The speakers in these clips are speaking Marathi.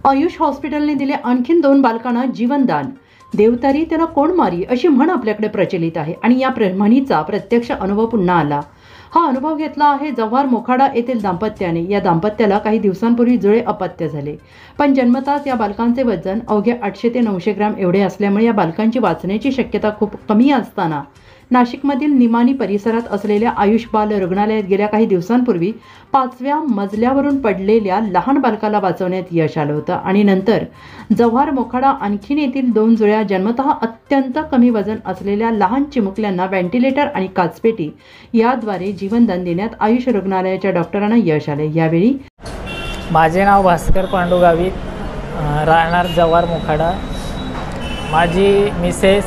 आयुष हॉस्पिटलने दिले आणखीन 2 बालकांना जीवनदान। देवतारी त्याला कोण मारी अशी म्हण आपल्याकडे प्रचलित आहे आणि या म्हणीचा प्रत्यक्ष अनुभव पुन्हा आला। हा अनुभव घेतला आहे जव्हार मोखाडा येथील दाम्पत्याने। या दाम्पत्याला काही दिवसांपूर्वी जुळे अपत्य झाले, पण जन्मताच या बालकांचे वजन अवघे 800 ते 900 ग्रॅम एवढे असल्यामुळे या बालकांची वाचण्याची शक्यता खूप कमी असताना नाशिकमधील निमाणी परिसरात असलेल्या आयुष बाल रुग्णालयात गेल्या काही दिवसांपूर्वी 5व्या मजल्यावरून पडलेल्या लहान बालकाला वाचवण्यात यश आलं होतं आणि नंतर जव्हार मोखाडा आणखीन येथील 2 जुळ्या जन्मतः अत्यंत कमी वजन असलेल्या लहान चिमुकल्यांना व्हेंटिलेटर आणि काचपेटी याद्वारे जीवनदान देण्यात आयुष रुग्णालयाच्या डॉक्टरांना यश आले। यावेळी माझे नाव भास्कर पांडू गावित, राहणार जव्हार मोखाडा। माझी मिसेस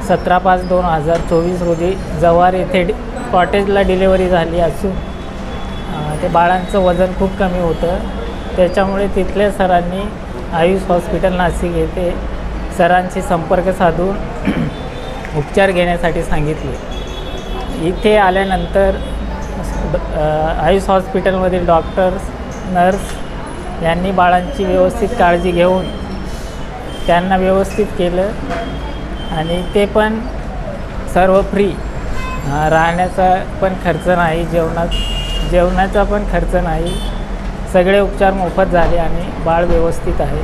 17/5/2024 रोजी जव्हार येथे कॉटेजला डिलिव्हरी झाली असून ते बाळांचं वजन खूप कमी होतं। त्याच्यामुळे तिथल्या सरांनी आयुष हॉस्पिटल नाशिक येथे सरांशी संपर्क साधून उपचार घेण्यासाठी सांगितले। इथे आल्यानंतर आयुष हॉस्पिटलमधील डॉक्टर्स, नर्स यांनी बाळांची व्यवस्थित काळजी घेऊन त्यांना व्यवस्थित केलं आणि ते पण सर्व फ्री। राहण्याचा पण खर्च नाही, जेवणाचा पण खर्च नाही, सगळे उपचार मोफत झाले आणि बाळ व्यवस्थित आहे।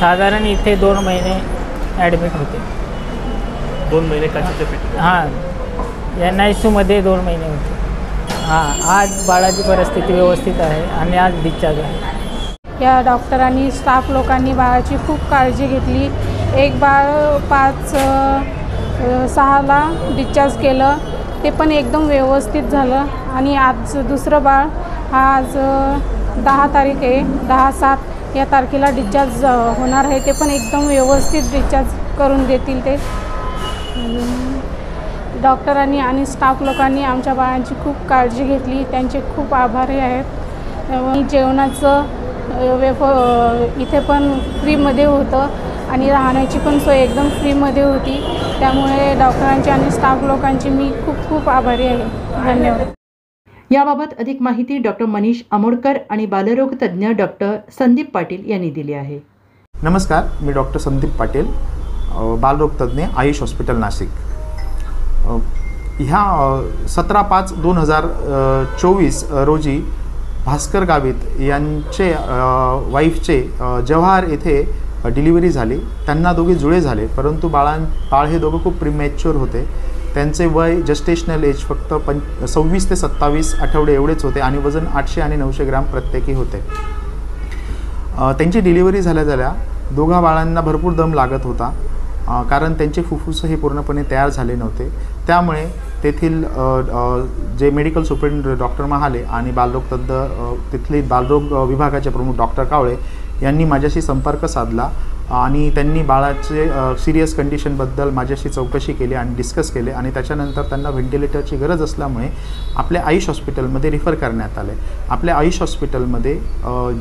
साधारण इथे 2 महिने ॲडमिट होते। 2 महिने काचेच्या पेटीत? हां, NICUमध्ये 2 महिने होते। हां, आज बाळाची परिस्थिती व्यवस्थित आहे आणि आज डिस्चार्ज आहे। या डॉक्टरांनी, स्टाफ लोकांनी बाळाची खूप काळजी घेतली। एक बाळ 5/6ला डिस्चार्ज केलं, ते पण एकदम व्यवस्थित झालं आणि आज दुसरं बाळ आज 10 तारीख आहे, 10/7 या तारखेला डिस्चार्ज होणार आहे। ते पण एकदम व्यवस्थित डिस्चार्ज करून देतील ते। डॉक्टरांनी आणि स्टाफ लोकांनी आमच्या बाळांची खूप काळजी घेतली, त्यांचे खूप आभारी आहेत। जेवणाचं इथे पण फ्रीमध्ये होतं आणि राहण्याची पण सोय एकदम फ्रीमध्ये होती। त्यामुळे डॉक्टरांची आणि स्टाफ लोकांची मी खूप खूप आभारी आहे। धन्यवाद। याबाबत अधिक माहिती डॉक्टर मनीष आमोडकर आणि बालरोग तज्ज्ञ डॉक्टर संदीप पाटील यांनी दिली आहे। नमस्कार, मी डॉक्टर संदीप पाटील, बालरोग तज्ज्ञ, आयुष हॉस्पिटल नाशिक। ह्या 17/5/2024 रोजी भास्कर गावित यांचे वाईफचे जव्हार येथे डिलिव्हरी झाली। त्यांना दोघे जुळे झाले, परंतु बाळ हे दोघं खूप प्रीमॅच्युअर होते। त्यांचे वय जस्टेशनल एज फक्त 26 ते 27 आठवडे एवढेच होते आणि वजन 800 आणि 900 ग्रॅम प्रत्येकी होते। त्यांची डिलिव्हरी झाल्या दोघा बाळांना भरपूर दम लागत होता, कारण त्यांचे फुफ्फुस हे पूर्णपणे तयार झाले नव्हते। त्यामुळे तेथील जे मेडिकल सुपरिटेंडेंट डॉक्टर महाले आणि बालरोग तज्ज्ञ तिथले बालरोग विभागाचे प्रमुख डॉक्टर कावळे यांनी माझ्याशी संपर्क साधला आणि त्यांनी बाळाचे सिरियस कंडिशनबद्दल माझ्याशी चौकशी केली आणि डिस्कस केले आणि त्याच्यानंतर त्यांना व्हेंटिलेटरची गरज असल्यामुळे आपल्या आयुष हॉस्पिटलमध्ये रिफर करण्यात आले। आपल्या आयुष हॉस्पिटलमध्ये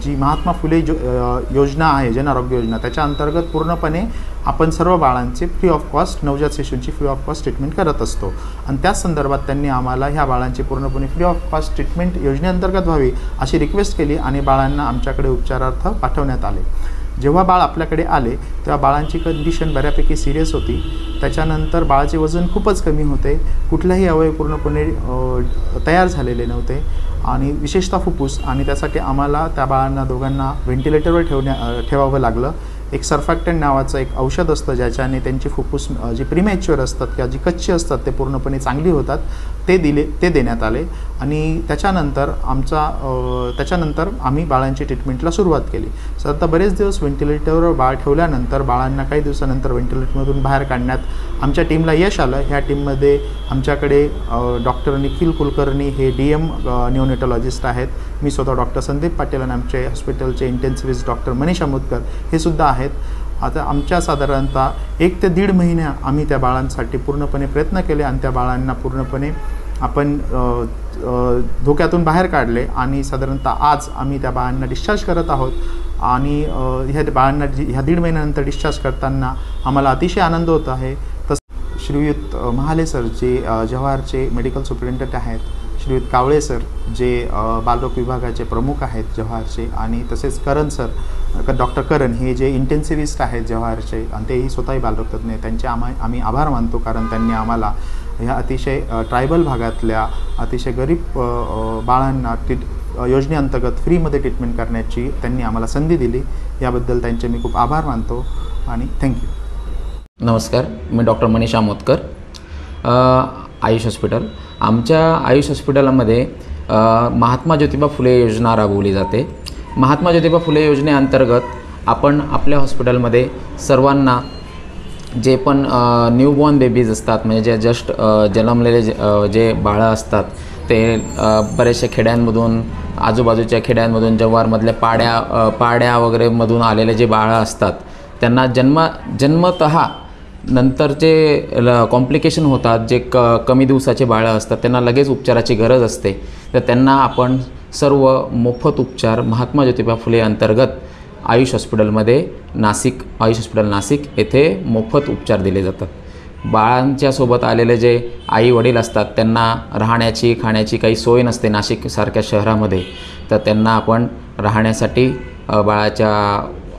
जी महात्मा फुले योजना आहे, जन आरोग्य योजना, त्याच्या अंतर्गत पूर्णपणे आपण सर्व बाळांचे फ्री ऑफ कॉस्ट, नवजात शिशूंची फ्री ऑफ कॉस्ट ट्रीटमेंट करत असतो आणि त्याच संदर्भात त्यांनी आम्हाला ह्या बाळांची पूर्णपणे फ्री ऑफ कॉस्ट ट्रीटमेंट योजनेअंतर्गत व्हावी अशी रिक्वेस्ट केली आणि बाळांना आमच्याकडे उपचारार्थ पाठवण्यात आले। जेव्हा बाळ आपल्याकडे आले तेव्हा बाळांची कंडिशन बऱ्यापैकी सिरियस होती। त्याच्यानंतर बाळाचे वजन खूपच कमी होते, कुठलाही अवयव पूर्णपणे तयार झालेले नव्हते आणि विशेषतः फुफ्फुस, आणि त्यासाठी आम्हाला त्या बाळांना दोघांना व्हेंटिलेटरवर ठेवावं लागलं। एक सर्फॅक्टंट नावाचं एक औषध असतं ज्याच्याने त्यांची फुफ्फुस जी प्रीमॅच्युअर असतात किंवा जी कच्ची असतात ते पूर्णपणे चांगली होतात, ते देण्यात आले आणि त्याच्यानंतर आम्ही बाळांची ट्रीटमेंटला सुरुवात केली। सतत बरेच दिवस व्हेंटिलेटरवर बाळ ठेवल्यानंतर बाळांना काही दिवसानंतर व्हेंटिलेटरमधून बाहेर काढण्यात आमच्या टीमला यश आलं। ह्या टीममध्ये आमच्याकडे डॉक्टर निखिल कुलकर्णी हे DM न्यूनेटॉलॉजिस्ट आहेत, मी स्वतः डॉक्टर संदीप पाटील आणि आमचे हॉस्पिटलचे इंटेन्सिव्हिस्ट डॉक्टर मनीष आमोदकर हे सुद्धा आहेत। आता आमच्या साधारणतः 1 ते 1.5 महिने आम्ही त्या बाळांसाठी पूर्णपणे प्रयत्न केले आणि त्या बाळांना पूर्णपणे आपण धोक्यातून बाहेर काढले आणि साधारणतः आज आम्ही त्या बाळांना डिस्चार्ज करत आहोत आणि ह्या बाळांना ह्या 1.5 महिन्यानंतर डिस्चार्ज करताना आम्हाला अतिशय आनंद होत आहे। तसं श्रीयुत महाले सर जे जव्हारचे मेडिकल सुपरिटेंडेंट आहेत, श्रीयुत कावळे सर जे बालरोग विभागाचे प्रमुख आहेत जव्हारचे, आणि तसेच करण सर, डॉक्टर करण हे जे इंटेन्सिव्हिस्ट आहेत जव्हारचे आणि तेही स्वतःही बालरोग तज्ज्ञ आहेत, त्यांचे आम्ही आभार मानतो, कारण त्यांनी आम्हाला ह्या अतिशय ट्रायबल भागातल्या अतिशय गरीब बाळांना योजनेअंतर्गत फ्रीमध्ये ट्रीटमेंट करण्याची त्यांनी आम्हाला संधी दिली. याबद्दल त्यांचे मी खूप आभार मानतो आणि थँक्यू. नमस्कार, मी डॉक्टर मनीषा मोतकर, आयुष हॉस्पिटल. आमच्या आयुष हॉस्पिटलमध्ये महात्मा ज्योतिबा फुले योजना राबवली जाते. महात्मा ज्योतिबा फुले योजनेअंतर्गत आपण आपल्या हॉस्पिटलमध्ये सर्वांना जे पण न्यूबॉर्न बेबीज असतात, म्हणजे जे जस्ट जन्मलेले जे बाळं असतात, ते बऱ्याचशा खेड्यांमधून, आजूबाजूच्या खेड्यांमधून, जव्हारमधल्या पाड्या वगैरेमधून आलेले जे बाळं असतात, त्यांना जन्मतः नंतरचे कॉम्प्लिकेशन होतात, जे कमी दिवसाचे बाळं असतात, त्यांना लगेच उपचाराची गरज असते. तर त्यांना आपण सर्व मोफत उपचार महात्मा ज्योतिबा फुले अंतर्गत आयुष हॉस्पिटलमध्ये आयुष हॉस्पिटल नाशिक येथे मोफत उपचार दिले जातात. बाळांच्या सोबत आलेले जे आई वडील असतात, त्यांना राहण्याची खाण्याची काही सोय नसते नाशिकसारख्या शहरामध्ये, तर त्यांना आपण राहण्यासाठी बाळाच्या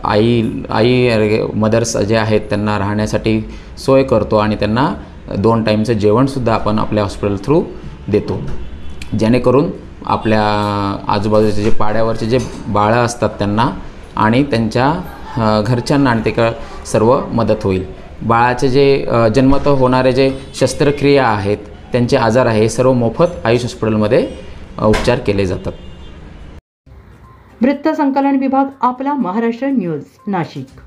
आई मदर्स जे आहेत त्यांना राहण्यासाठी सोय करतो, आणि त्यांना 2 टाईमचं जेवणसुद्धा आपण आपल्या हॉस्पिटल थ्रू देतो, जेणेकरून आपल्या आजूबाजूचे जे पाड्यावरचे जे बाळं असतात त्यांना आणि त्यांच्या घरच्यांना आणि ते सर्व मदत होईल. बाळाचे जे जन्मतः होणारे जे शस्त्रक्रिया आहेत, त्यांचे आजार आहे, हे सर्व मोफत आयुष हॉस्पिटलमध्ये उपचार केले जातात. वृत्त संकलन विभाग, आपला महाराष्ट्र न्यूज, नाशिक.